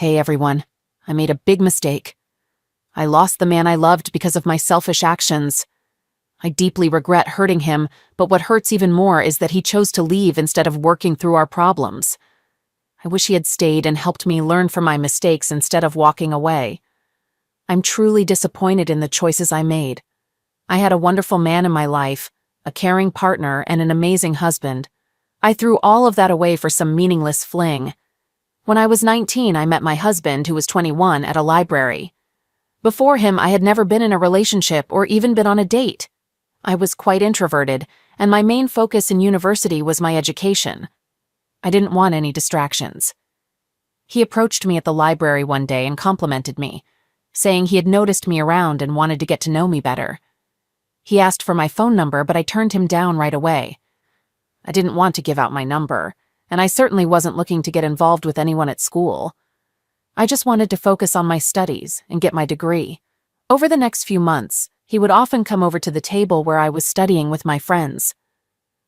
Hey everyone, I made a big mistake. I lost the man I loved because of my selfish actions. I deeply regret hurting him, but what hurts even more is that he chose to leave instead of working through our problems. I wish he had stayed and helped me learn from my mistakes instead of walking away. I'm truly disappointed in the choices I made. I had a wonderful man in my life, a caring partner, and an amazing husband. I threw all of that away for some meaningless fling. When I was 19, I met my husband, who was 21, at a library. Before him, I had never been in a relationship or even been on a date. I was quite introverted, and my main focus in university was my education. I didn't want any distractions. He approached me at the library one day and complimented me, saying he had noticed me around and wanted to get to know me better. He asked for my phone number, but I turned him down right away. I didn't want to give out my number, and I certainly wasn't looking to get involved with anyone at school. I just wanted to focus on my studies and get my degree. Over the next few months, he would often come over to the table where I was studying with my friends.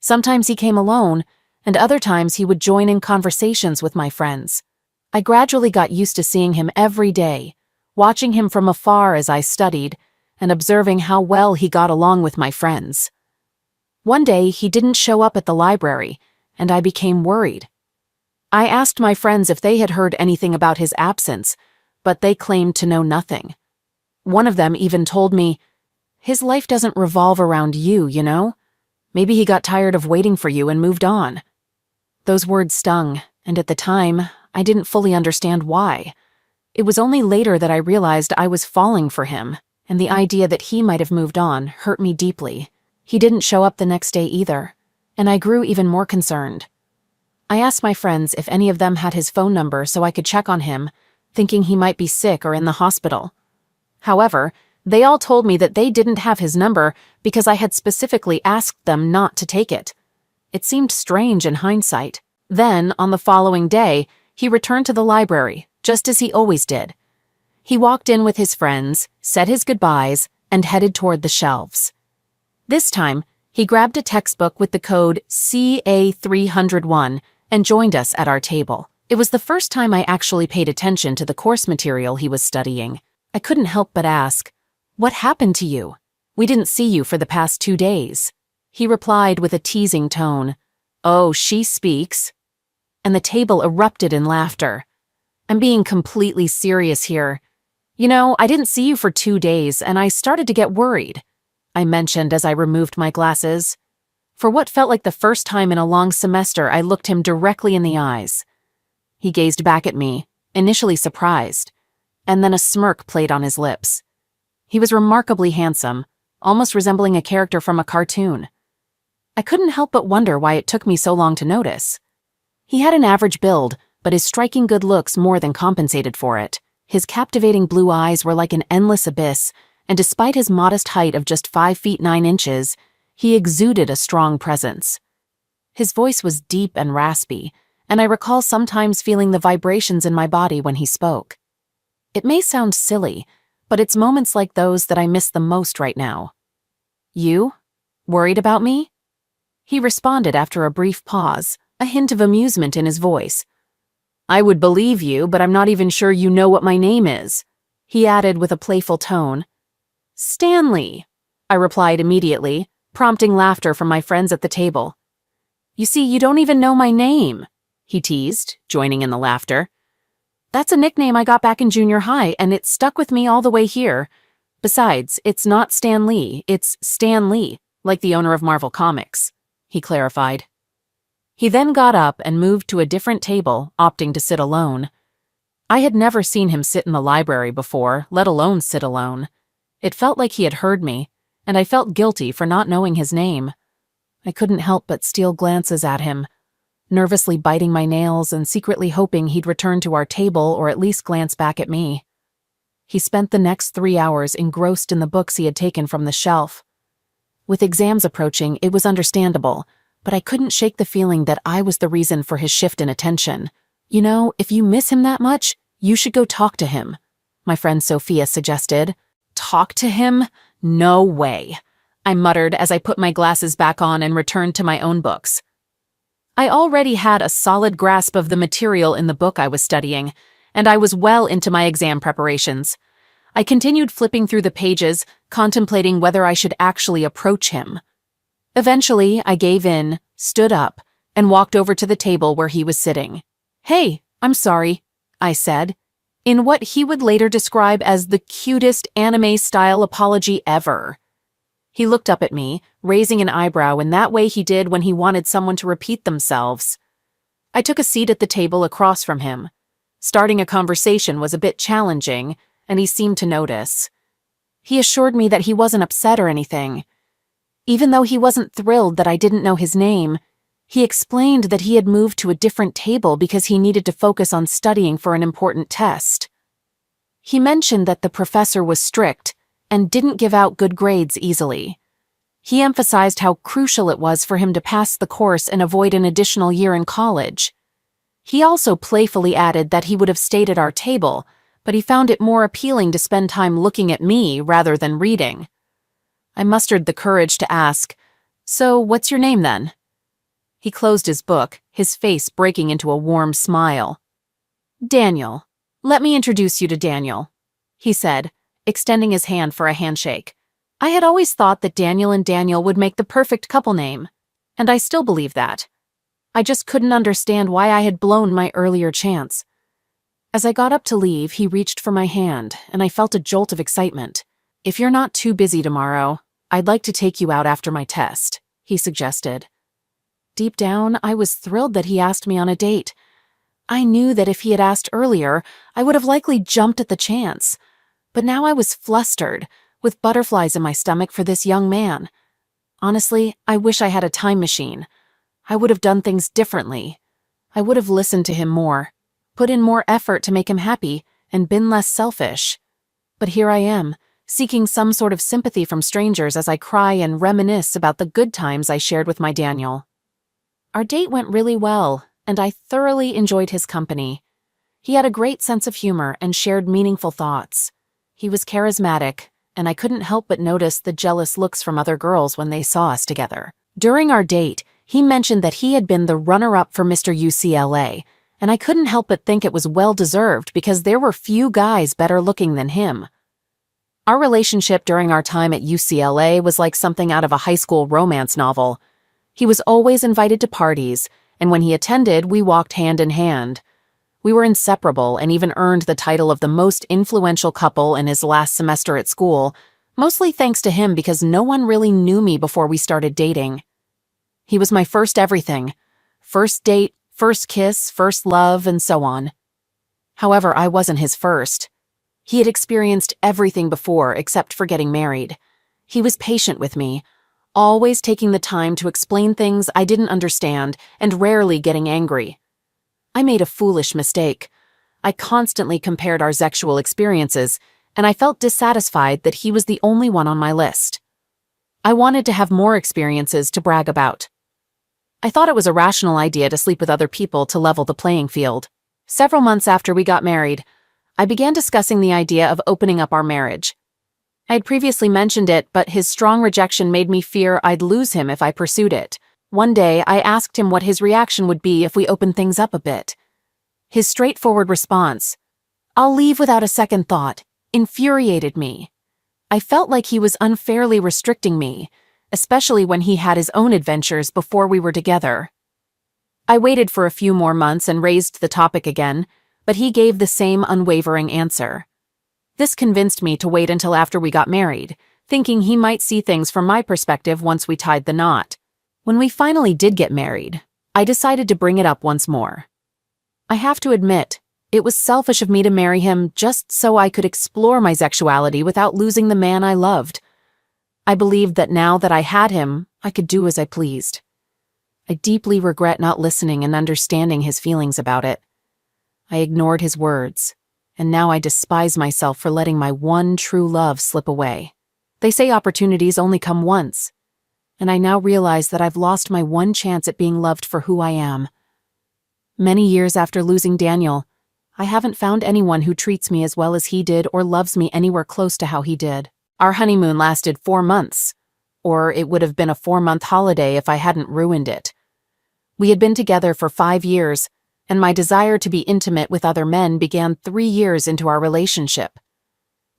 Sometimes he came alone, and other times he would join in conversations with my friends. I gradually got used to seeing him every day, watching him from afar as I studied, and observing how well he got along with my friends. One day, he didn't show up at the library, and I became worried. I asked my friends if they had heard anything about his absence, but they claimed to know nothing. One of them even told me, "His life doesn't revolve around you, you know? Maybe he got tired of waiting for you and moved on." Those words stung, and at the time, I didn't fully understand why. It was only later that I realized I was falling for him, and the idea that he might have moved on hurt me deeply. He didn't show up the next day either, and I grew even more concerned. I asked my friends if any of them had his phone number so I could check on him, thinking he might be sick or in the hospital. However, they all told me that they didn't have his number because I had specifically asked them not to take it. It seemed strange in hindsight. Then, on the following day, he returned to the library, just as he always did. He walked in with his friends, said his goodbyes, and headed toward the shelves. This time, he grabbed a textbook with the code CA301 and joined us at our table. It was the first time I actually paid attention to the course material he was studying. I couldn't help but ask, "What happened to you? We didn't see you for the past 2 days." He replied with a teasing tone, "Oh, she speaks." And the table erupted in laughter. I'm being completely serious here. "You know, I didn't see you for 2 days, and I started to get worried," I mentioned as I removed my glasses. For what felt like the first time in a long semester, I looked him directly in the eyes. He gazed back at me, initially surprised, and then a smirk played on his lips. He was remarkably handsome, almost resembling a character from a cartoon. I couldn't help but wonder why it took me so long to notice. He had an average build, but his striking good looks more than compensated for it. His captivating blue eyes were like an endless abyss, and despite his modest height of just 5 feet 9 inches, he exuded a strong presence. His voice was deep and raspy, and I recall sometimes feeling the vibrations in my body when he spoke. It may sound silly, but it's moments like those that I miss the most right now. "You? Worried about me?" He responded after a brief pause, a hint of amusement in his voice. "I would believe you, but I'm not even sure you know what my name is," he added with a playful tone. "Stanley," I replied immediately, prompting laughter from my friends at the table. "You see, you don't even know my name," he teased, joining in the laughter. "That's a nickname I got back in junior high, and it stuck with me all the way here. Besides, it's not Stan Lee, it's Stan Lee, like the owner of Marvel Comics," he clarified. He then got up and moved to a different table, opting to sit alone. I had never seen him sit in the library before, let alone sit alone. It felt like he had heard me, and I felt guilty for not knowing his name. I couldn't help but steal glances at him, nervously biting my nails and secretly hoping he'd return to our table or at least glance back at me. He spent the next 3 hours engrossed in the books he had taken from the shelf. With exams approaching, it was understandable, but I couldn't shake the feeling that I was the reason for his shift in attention. "You know, if you miss him that much, you should go talk to him," my friend Sophia suggested. "Talk to him? No way," I muttered as I put my glasses back on and returned to my own books. I already had a solid grasp of the material in the book I was studying, and I was well into my exam preparations. I continued flipping through the pages, contemplating whether I should actually approach him. Eventually, I gave in, stood up, and walked over to the table where he was sitting. "Hey, I'm sorry," I said, in what he would later describe as the cutest anime-style apology ever. He looked up at me, raising an eyebrow in that way he did when he wanted someone to repeat themselves. I took a seat at the table across from him. Starting a conversation was a bit challenging, and he seemed to notice. He assured me that he wasn't upset or anything. Even though he wasn't thrilled that I didn't know his name, he explained that he had moved to a different table because he needed to focus on studying for an important test. He mentioned that the professor was strict and didn't give out good grades easily. He emphasized how crucial it was for him to pass the course and avoid an additional year in college. He also playfully added that he would have stayed at our table, but he found it more appealing to spend time looking at me rather than reading. I mustered the courage to ask, "So, what's your name then?" He closed his book, his face breaking into a warm smile. "Daniel. Let me introduce you to Daniel," he said, extending his hand for a handshake. I had always thought that Daniel and Daniel would make the perfect couple name, and I still believe that. I just couldn't understand why I had blown my earlier chance. As I got up to leave, he reached for my hand, and I felt a jolt of excitement. "If you're not too busy tomorrow, I'd like to take you out after my test," he suggested. Deep down, I was thrilled that he asked me on a date. I knew that if he had asked earlier, I would have likely jumped at the chance. But now I was flustered, with butterflies in my stomach for this young man. Honestly, I wish I had a time machine. I would have done things differently. I would have listened to him more, put in more effort to make him happy, and been less selfish. But here I am, seeking some sort of sympathy from strangers as I cry and reminisce about the good times I shared with my Daniel. Our date went really well, and I thoroughly enjoyed his company. He had a great sense of humor and shared meaningful thoughts. He was charismatic, and I couldn't help but notice the jealous looks from other girls when they saw us together. During our date, he mentioned that he had been the runner-up for Mr. UCLA, and I couldn't help but think it was well-deserved because there were few guys better looking than him. Our relationship during our time at UCLA was like something out of a high school romance novel. He was always invited to parties, and when he attended, we walked hand in hand. We were inseparable and even earned the title of the most influential couple in his last semester at school, mostly thanks to him because no one really knew me before we started dating. He was my first everything. First date, first kiss, first love, and so on. However, I wasn't his first. He had experienced everything before except for getting married. He was patient with me, always taking the time to explain things I didn't understand and rarely getting angry. I made a foolish mistake. I constantly compared our sexual experiences, and I felt dissatisfied that he was the only one on my list. I wanted to have more experiences to brag about. I thought it was a rational idea to sleep with other people to level the playing field. Several months after we got married, I began discussing the idea of opening up our marriage. I had previously mentioned it, but his strong rejection made me fear I'd lose him if I pursued it. One day, I asked him what his reaction would be if we opened things up a bit. His straightforward response, "I'll leave without a second thought," infuriated me. I felt like he was unfairly restricting me, especially when he had his own adventures before we were together. I waited for a few more months and raised the topic again, but he gave the same unwavering answer. This convinced me to wait until after we got married, thinking he might see things from my perspective once we tied the knot. When we finally did get married, I decided to bring it up once more. I have to admit, it was selfish of me to marry him just so I could explore my sexuality without losing the man I loved. I believed that now that I had him, I could do as I pleased. I deeply regret not listening and understanding his feelings about it. I ignored his words, and now I despise myself for letting my one true love slip away. They say opportunities only come once, and I now realize that I've lost my one chance at being loved for who I am. Many years after losing Daniel, I haven't found anyone who treats me as well as he did or loves me anywhere close to how he did. Our honeymoon lasted 4 months, or it would have been a 4-month holiday if I hadn't ruined it. We had been together for 5 years, and my desire to be intimate with other men began 3 years into our relationship.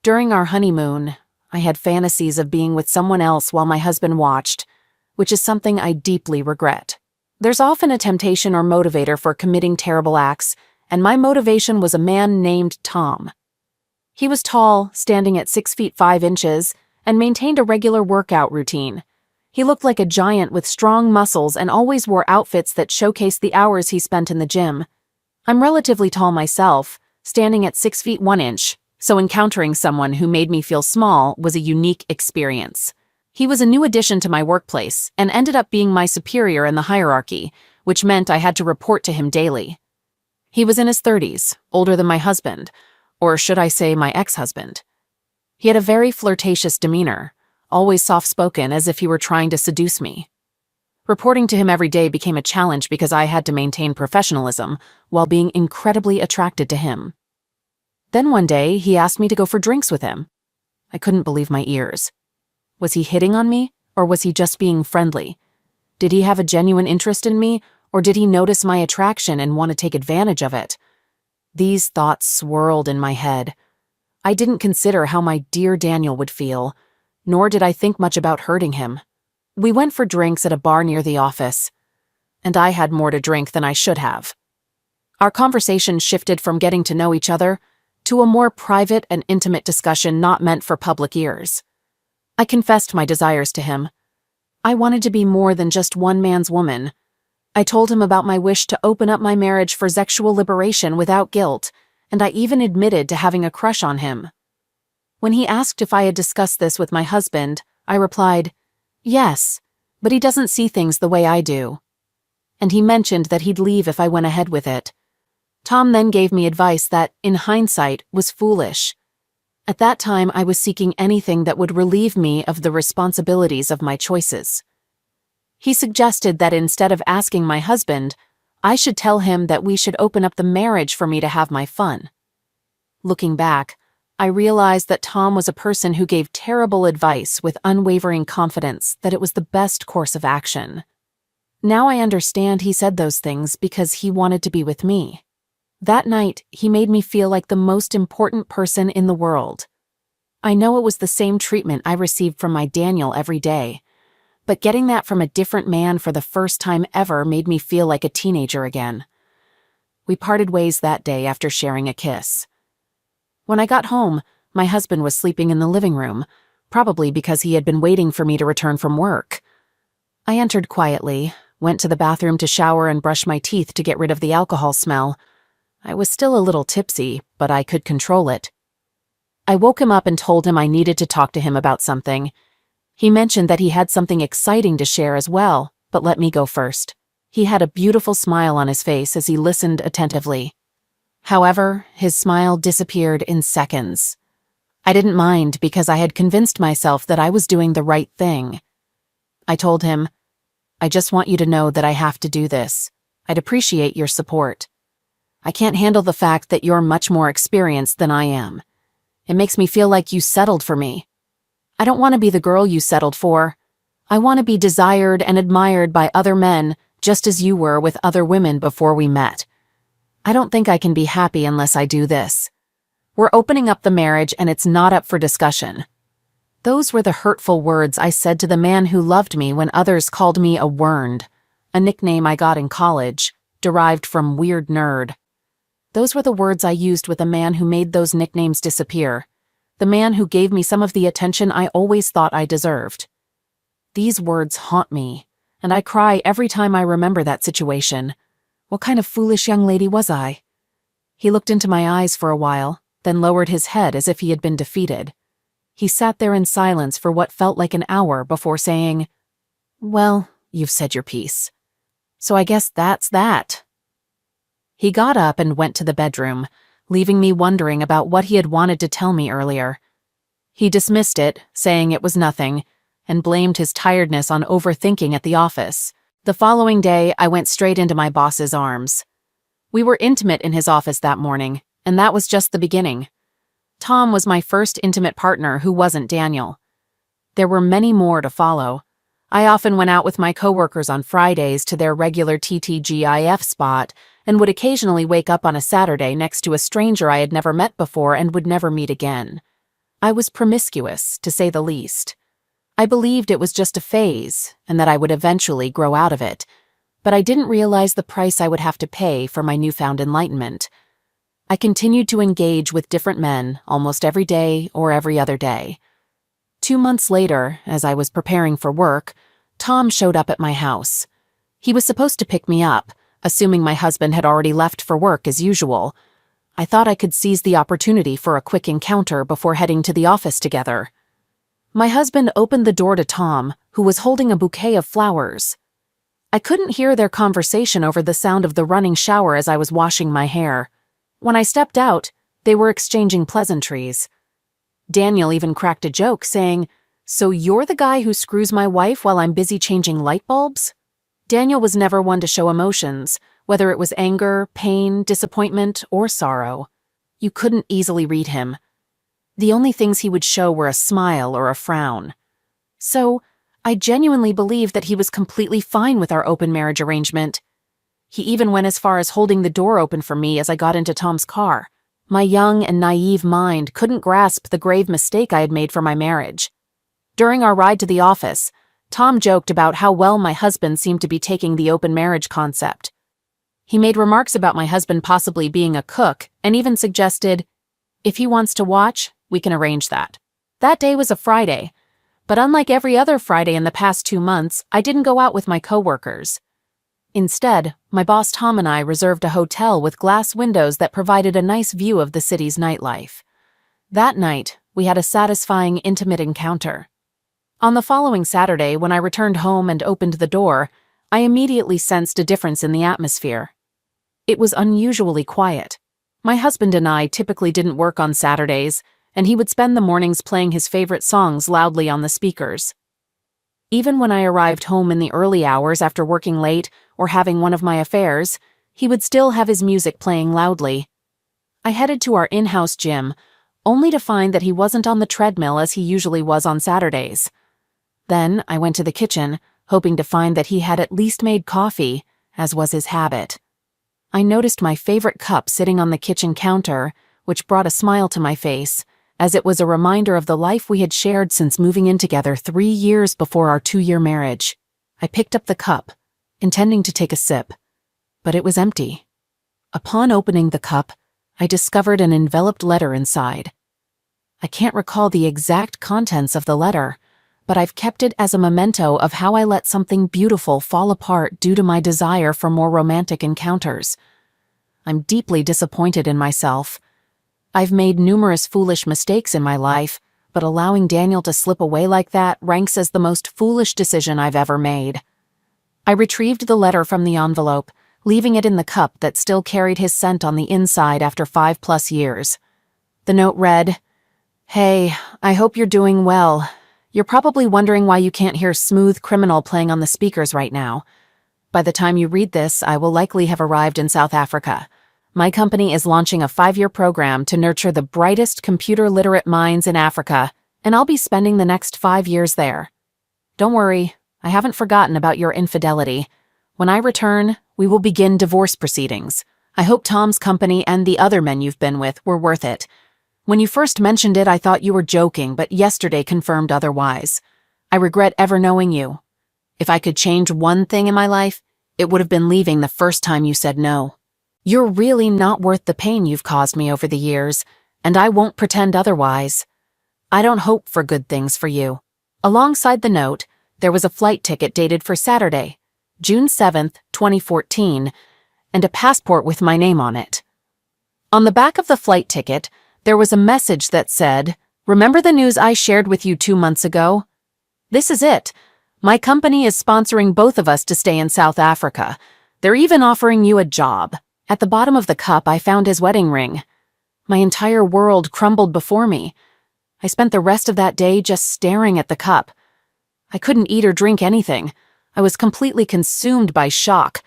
During our honeymoon, I had fantasies of being with someone else while my husband watched, which is something I deeply regret. There's often a temptation or motivator for committing terrible acts, and my motivation was a man named Tom. He was tall, standing at 6 feet 5 inches, and maintained a regular workout routine. He looked like a giant with strong muscles and always wore outfits that showcased the hours he spent in the gym. I'm relatively tall myself, standing at 6 feet 1 inch, so encountering someone who made me feel small was a unique experience. He was a new addition to my workplace and ended up being my superior in the hierarchy, which meant I had to report to him daily. He was in his 30s, older than my husband, or should I say my ex-husband. He had a very flirtatious demeanor, always soft-spoken as if he were trying to seduce me. Reporting to him every day became a challenge because I had to maintain professionalism while being incredibly attracted to him. Then one day, he asked me to go for drinks with him. I couldn't believe my ears. Was he hitting on me, or was he just being friendly? Did he have a genuine interest in me, or did he notice my attraction and want to take advantage of it? These thoughts swirled in my head. I didn't consider how my dear Daniel would feel, nor did I think much about hurting him. We went for drinks at a bar near the office, and I had more to drink than I should have. Our conversation shifted from getting to know each other to a more private and intimate discussion not meant for public ears. I confessed my desires to him. I wanted to be more than just one man's woman. I told him about my wish to open up my marriage for sexual liberation without guilt, and I even admitted to having a crush on him. When he asked if I had discussed this with my husband, I replied, "Yes, but he doesn't see things the way I do." And he mentioned that he'd leave if I went ahead with it. Tom then gave me advice that, in hindsight, was foolish. At that time, I was seeking anything that would relieve me of the responsibilities of my choices. He suggested that instead of asking my husband, I should tell him that we should open up the marriage for me to have my fun. Looking back, I realized that Tom was a person who gave terrible advice with unwavering confidence that it was the best course of action. Now I understand he said those things because he wanted to be with me. That night, he made me feel like the most important person in the world. I know it was the same treatment I received from my Daniel every day, but getting that from a different man for the first time ever made me feel like a teenager again. We parted ways that day after sharing a kiss. When I got home, my husband was sleeping in the living room, probably because he had been waiting for me to return from work. I entered quietly, went to the bathroom to shower and brush my teeth to get rid of the alcohol smell. I was still a little tipsy, but I could control it. I woke him up and told him I needed to talk to him about something. He mentioned that he had something exciting to share as well, but let me go first. He had a beautiful smile on his face as he listened attentively. However, his smile disappeared in seconds. I didn't mind because I had convinced myself that I was doing the right thing. I told him, "I just want you to know that I have to do this. I'd appreciate your support. I can't handle the fact that you're much more experienced than I am. It makes me feel like you settled for me. I don't want to be the girl you settled for. I want to be desired and admired by other men, just as you were with other women before we met. I don't think I can be happy unless I do this. We're opening up the marriage and it's not up for discussion." Those were the hurtful words I said to the man who loved me when others called me a werned, a nickname I got in college, derived from weird nerd. Those were the words I used with a man who made those nicknames disappear, the man who gave me some of the attention I always thought I deserved. These words haunt me, and I cry every time I remember that situation. What kind of foolish young lady was I? He looked into my eyes for a while, then lowered his head as if he had been defeated. He sat there in silence for what felt like an hour before saying, "Well, you've said your piece. So I guess that's that." He got up and went to the bedroom, leaving me wondering about what he had wanted to tell me earlier. He dismissed it, saying it was nothing, and blamed his tiredness on overthinking at the office. The following day, I went straight into my boss's arms. We were intimate in his office that morning, and that was just the beginning. Tom was my first intimate partner who wasn't Daniel. There were many more to follow. I often went out with my coworkers on Fridays to their regular TTGIF spot, and would occasionally wake up on a Saturday next to a stranger I had never met before and would never meet again. I was promiscuous, to say the least. I believed it was just a phase, and that I would eventually grow out of it, but I didn't realize the price I would have to pay for my newfound enlightenment. I continued to engage with different men almost every day or every other day. 2 months later, as I was preparing for work, Tom showed up at my house. He was supposed to pick me up, assuming my husband had already left for work as usual. I thought I could seize the opportunity for a quick encounter before heading to the office together. My husband opened the door to Tom, who was holding a bouquet of flowers. I couldn't hear their conversation over the sound of the running shower as I was washing my hair. When I stepped out, they were exchanging pleasantries. Daniel even cracked a joke, saying, "So you're the guy who screws my wife while I'm busy changing light bulbs?" Daniel was never one to show emotions, whether it was anger, pain, disappointment, or sorrow. You couldn't easily read him. The only things he would show were a smile or a frown. So, I genuinely believed that he was completely fine with our open marriage arrangement. He even went as far as holding the door open for me as I got into Tom's car. My young and naive mind couldn't grasp the grave mistake I had made for my marriage. During our ride to the office, Tom joked about how well my husband seemed to be taking the open marriage concept. He made remarks about my husband possibly being a cook and even suggested, "If he wants to watch, we can arrange that." That day was a Friday, but unlike every other Friday in the past 2 months, I didn't go out with my coworkers. Instead, my boss Tom and I reserved a hotel with glass windows that provided a nice view of the city's nightlife. That night, we had a satisfying, intimate encounter. On the following Saturday, when I returned home and opened the door, I immediately sensed a difference in the atmosphere. It was unusually quiet. My husband and I typically didn't work on Saturdays, and he would spend the mornings playing his favorite songs loudly on the speakers. Even when I arrived home in the early hours after working late or having one of my affairs, he would still have his music playing loudly. I headed to our in-house gym, only to find that he wasn't on the treadmill as he usually was on Saturdays. Then I went to the kitchen, hoping to find that he had at least made coffee, as was his habit. I noticed my favorite cup sitting on the kitchen counter, which brought a smile to my face, as it was a reminder of the life we had shared since moving in together 3 years before our 2-year marriage. I picked up the cup, intending to take a sip, but it was empty. Upon opening the cup, I discovered an enveloped letter inside. I can't recall the exact contents of the letter, but I've kept it as a memento of how I let something beautiful fall apart due to my desire for more romantic encounters. I'm deeply disappointed in myself. I've made numerous foolish mistakes in my life, but allowing Daniel to slip away like that ranks as the most foolish decision I've ever made. I retrieved the letter from the envelope, leaving it in the cup that still carried his scent on the inside after 5+ years. The note read, "Hey, I hope you're doing well. You're probably wondering why you can't hear Smooth Criminal playing on the speakers right now. By the time you read this, I will likely have arrived in South Africa. My company is launching a 5-year program to nurture the brightest computer-literate minds in Africa, and I'll be spending the next 5 years there. Don't worry, I haven't forgotten about your infidelity. When I return, we will begin divorce proceedings. I hope Tom's company and the other men you've been with were worth it. When you first mentioned it, I thought you were joking, but yesterday confirmed otherwise. I regret ever knowing you. If I could change one thing in my life, it would have been leaving the first time you said no. You're really not worth the pain you've caused me over the years, and I won't pretend otherwise. I don't hope for good things for you." Alongside the note, there was a flight ticket dated for Saturday, June 7th, 2014, and a passport with my name on it. On the back of the flight ticket, there was a message that said, "Remember the news I shared with you 2 months ago? This is it. My company is sponsoring both of us to stay in South Africa. They're even offering you a job." At the bottom of the cup, I found his wedding ring. My entire world crumbled before me. I spent the rest of that day just staring at the cup. I couldn't eat or drink anything. I was completely consumed by shock.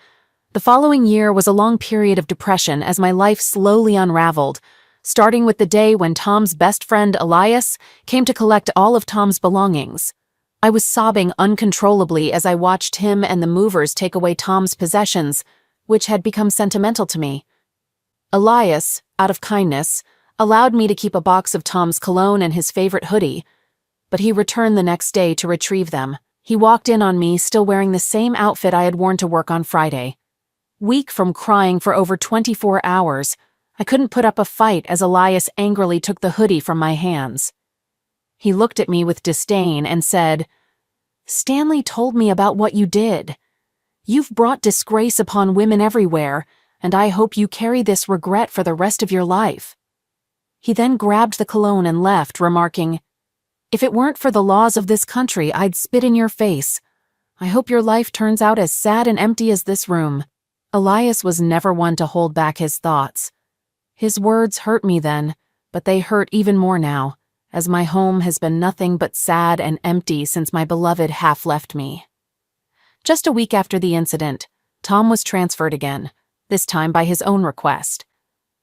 The following year was a long period of depression as my life slowly unraveled, starting with the day when Tom's best friend, Elias, came to collect all of Tom's belongings. I was sobbing uncontrollably as I watched him and the movers take away Tom's possessions, which had become sentimental to me. Elias, out of kindness, allowed me to keep a box of Tom's cologne and his favorite hoodie, but he returned the next day to retrieve them. He walked in on me still wearing the same outfit I had worn to work on Friday. Weak from crying for over 24 hours, I couldn't put up a fight as Elias angrily took the hoodie from my hands. He looked at me with disdain and said, "Stanley told me about what you did. You've brought disgrace upon women everywhere, and I hope you carry this regret for the rest of your life." He then grabbed the cologne and left, remarking, "If it weren't for the laws of this country, I'd spit in your face. I hope your life turns out as sad and empty as this room." Elias was never one to hold back his thoughts. His words hurt me then, but they hurt even more now, as my home has been nothing but sad and empty since my beloved half left me. Just a week after the incident, Tom was transferred again, this time by his own request.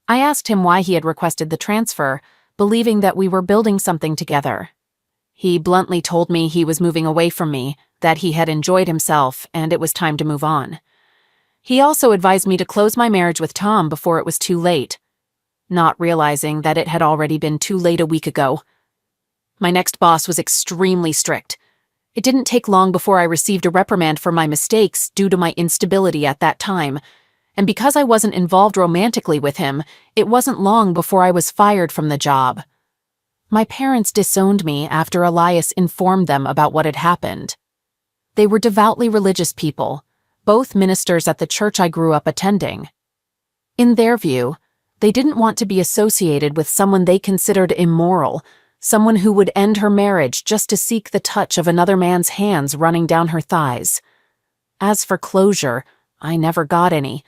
I asked him why he had requested the transfer, believing that we were building something together. He bluntly told me he was moving away from me, that he had enjoyed himself, and it was time to move on. He also advised me to close my marriage with Tom before it was too late, not realizing that it had already been too late a week ago. My next boss was extremely strict. It didn't take long before I received a reprimand for my mistakes due to my instability at that time, and because I wasn't involved romantically with him, it wasn't long before I was fired from the job. My parents disowned me after Elias informed them about what had happened. They were devoutly religious people, both ministers at the church I grew up attending. In their view, they didn't want to be associated with someone they considered immoral, someone who would end her marriage just to seek the touch of another man's hands running down her thighs. As for closure, I never got any.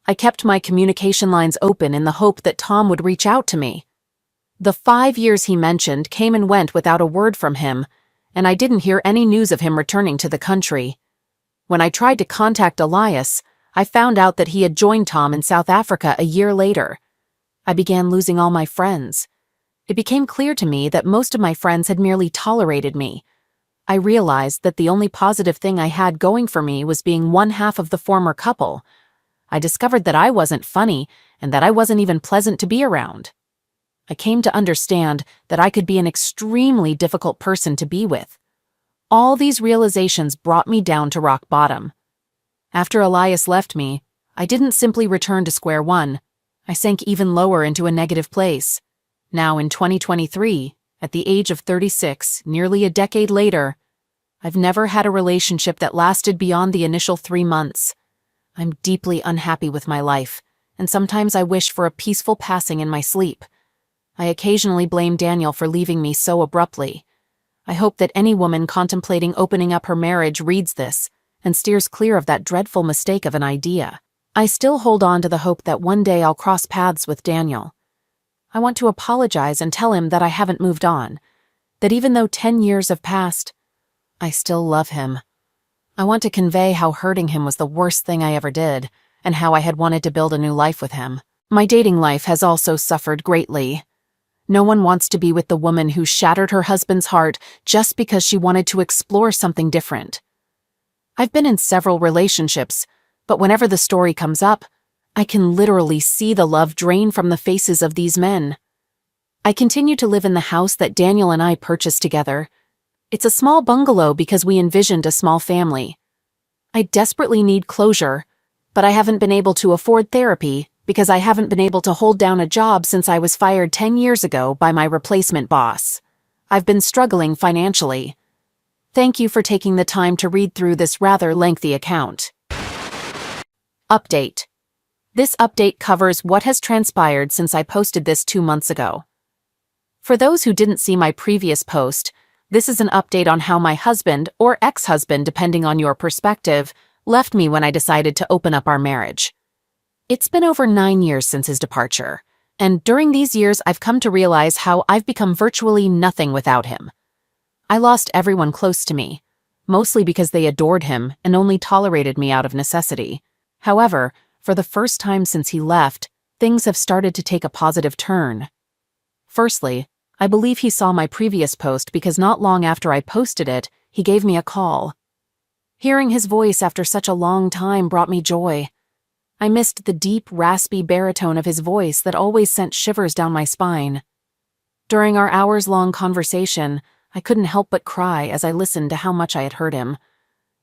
I kept my communication lines open in the hope that Tom would reach out to me. The 5 years he mentioned came and went without a word from him, and I didn't hear any news of him returning to the country. When I tried to contact Elias, I found out that he had joined Tom in South Africa a year later. I began losing all my friends. It became clear to me that most of my friends had merely tolerated me. I realized that the only positive thing I had going for me was being one half of the former couple. I discovered that I wasn't funny and that I wasn't even pleasant to be around. I came to understand that I could be an extremely difficult person to be with. All these realizations brought me down to rock bottom. After Elias left me, I didn't simply return to square one. I sank even lower into a negative place. Now in 2023, at the age of 36, nearly a decade later, I've never had a relationship that lasted beyond the initial 3 months. I'm deeply unhappy with my life, and sometimes I wish for a peaceful passing in my sleep. I occasionally blame Daniel for leaving me so abruptly. I hope that any woman contemplating opening up her marriage reads this and steers clear of that dreadful mistake of an idea. I still hold on to the hope that one day I'll cross paths with Daniel. I want to apologize and tell him that I haven't moved on, that even though 10 years have passed, I still love him. I want to convey how hurting him was the worst thing I ever did, and how I had wanted to build a new life with him. My dating life has also suffered greatly. No one wants to be with the woman who shattered her husband's heart just because she wanted to explore something different. I've been in several relationships, but whenever the story comes up, I can literally see the love drain from the faces of these men. I continue to live in the house that Daniel and I purchased together. It's a small bungalow because we envisioned a small family. I desperately need closure, but I haven't been able to afford therapy because I haven't been able to hold down a job since I was fired 10 years ago by my replacement boss. I've been struggling financially. Thank you for taking the time to read through this rather lengthy account. Update. This update covers what has transpired since I posted this 2 months ago. For those who didn't see my previous post, this is an update on how my husband, or ex-husband depending on your perspective, left me when I decided to open up our marriage. It's been over 9 years since his departure, and during these years I've come to realize how I've become virtually nothing without him. I lost everyone close to me, mostly because they adored him and only tolerated me out of necessity. However, for the first time since he left, things have started to take a positive turn. Firstly, I believe he saw my previous post because not long after I posted it, he gave me a call. Hearing his voice after such a long time brought me joy. I missed the deep, raspy baritone of his voice that always sent shivers down my spine. During our hours-long conversation, I couldn't help but cry as I listened to how much I had hurt him.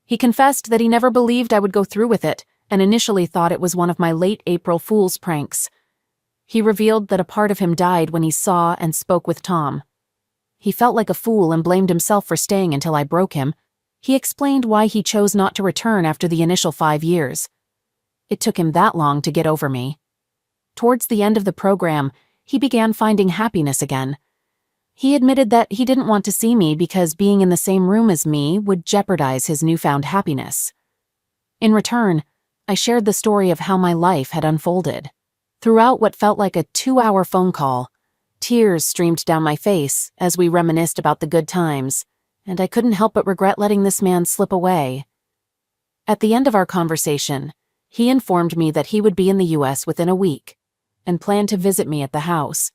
He confessed that he never believed I would go through with it, and initially thought it was one of my late April Fool's pranks. He revealed that a part of him died when he saw and spoke with Tom. He felt like a fool and blamed himself for staying until I broke him. He explained why he chose not to return after the initial 5 years. It took him that long to get over me. Towards the end of the program, he began finding happiness again. He admitted that he didn't want to see me because being in the same room as me would jeopardize his newfound happiness. In return, I shared the story of how my life had unfolded. Throughout what felt like a 2-hour phone call, tears streamed down my face as we reminisced about the good times, and I couldn't help but regret letting this man slip away. At the end of our conversation, he informed me that he would be in the U.S. within a week, and planned to visit me at the house.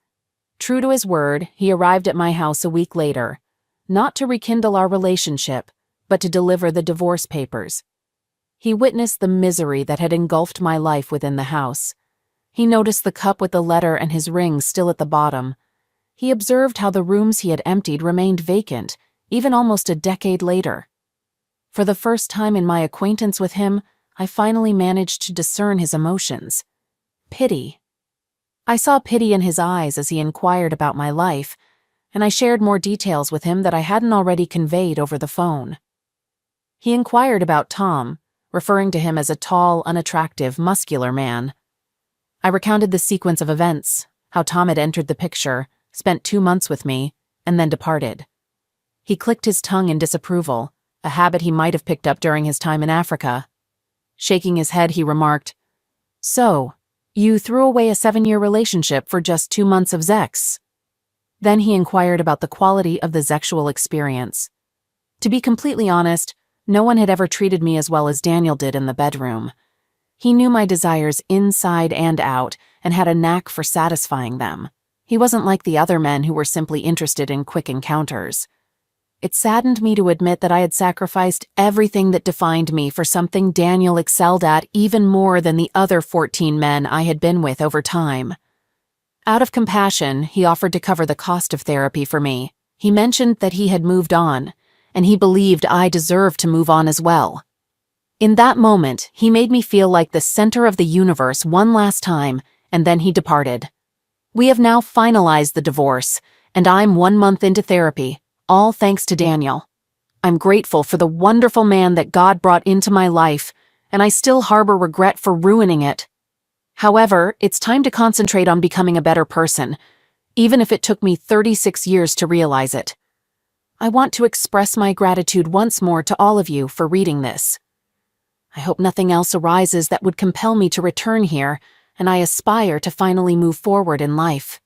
True to his word, he arrived at my house a week later, not to rekindle our relationship, but to deliver the divorce papers. He witnessed the misery that had engulfed my life within the house. He noticed the cup with the letter and his ring still at the bottom. He observed how the rooms he had emptied remained vacant, even almost a decade later. For the first time in my acquaintance with him, I finally managed to discern his emotions. Pity. I saw pity in his eyes as he inquired about my life, and I shared more details with him that I hadn't already conveyed over the phone. He inquired about Tom, referring to him as a tall, unattractive, muscular man. I recounted the sequence of events, how Tom had entered the picture, spent 2 months with me, and then departed. He clicked his tongue in disapproval, a habit he might have picked up during his time in Africa. Shaking his head, he remarked, "So, you threw away a 7-year relationship for just 2 months of sex?" Then he inquired about the quality of the sexual experience. To be completely honest, no one had ever treated me as well as Daniel did in the bedroom. He knew my desires inside and out and had a knack for satisfying them. He wasn't like the other men who were simply interested in quick encounters. It saddened me to admit that I had sacrificed everything that defined me for something Daniel excelled at even more than the other 14 men I had been with over time. Out of compassion, he offered to cover the cost of therapy for me. He mentioned that he had moved on, and he believed I deserved to move on as well. In that moment, he made me feel like the center of the universe one last time, and then he departed. We have now finalized the divorce, and I'm 1 month into therapy, all thanks to Daniel. I'm grateful for the wonderful man that God brought into my life, and I still harbor regret for ruining it. However, it's time to concentrate on becoming a better person, even if it took me 36 years to realize it. I want to express my gratitude once more to all of you for reading this. I hope nothing else arises that would compel me to return here, and I aspire to finally move forward in life.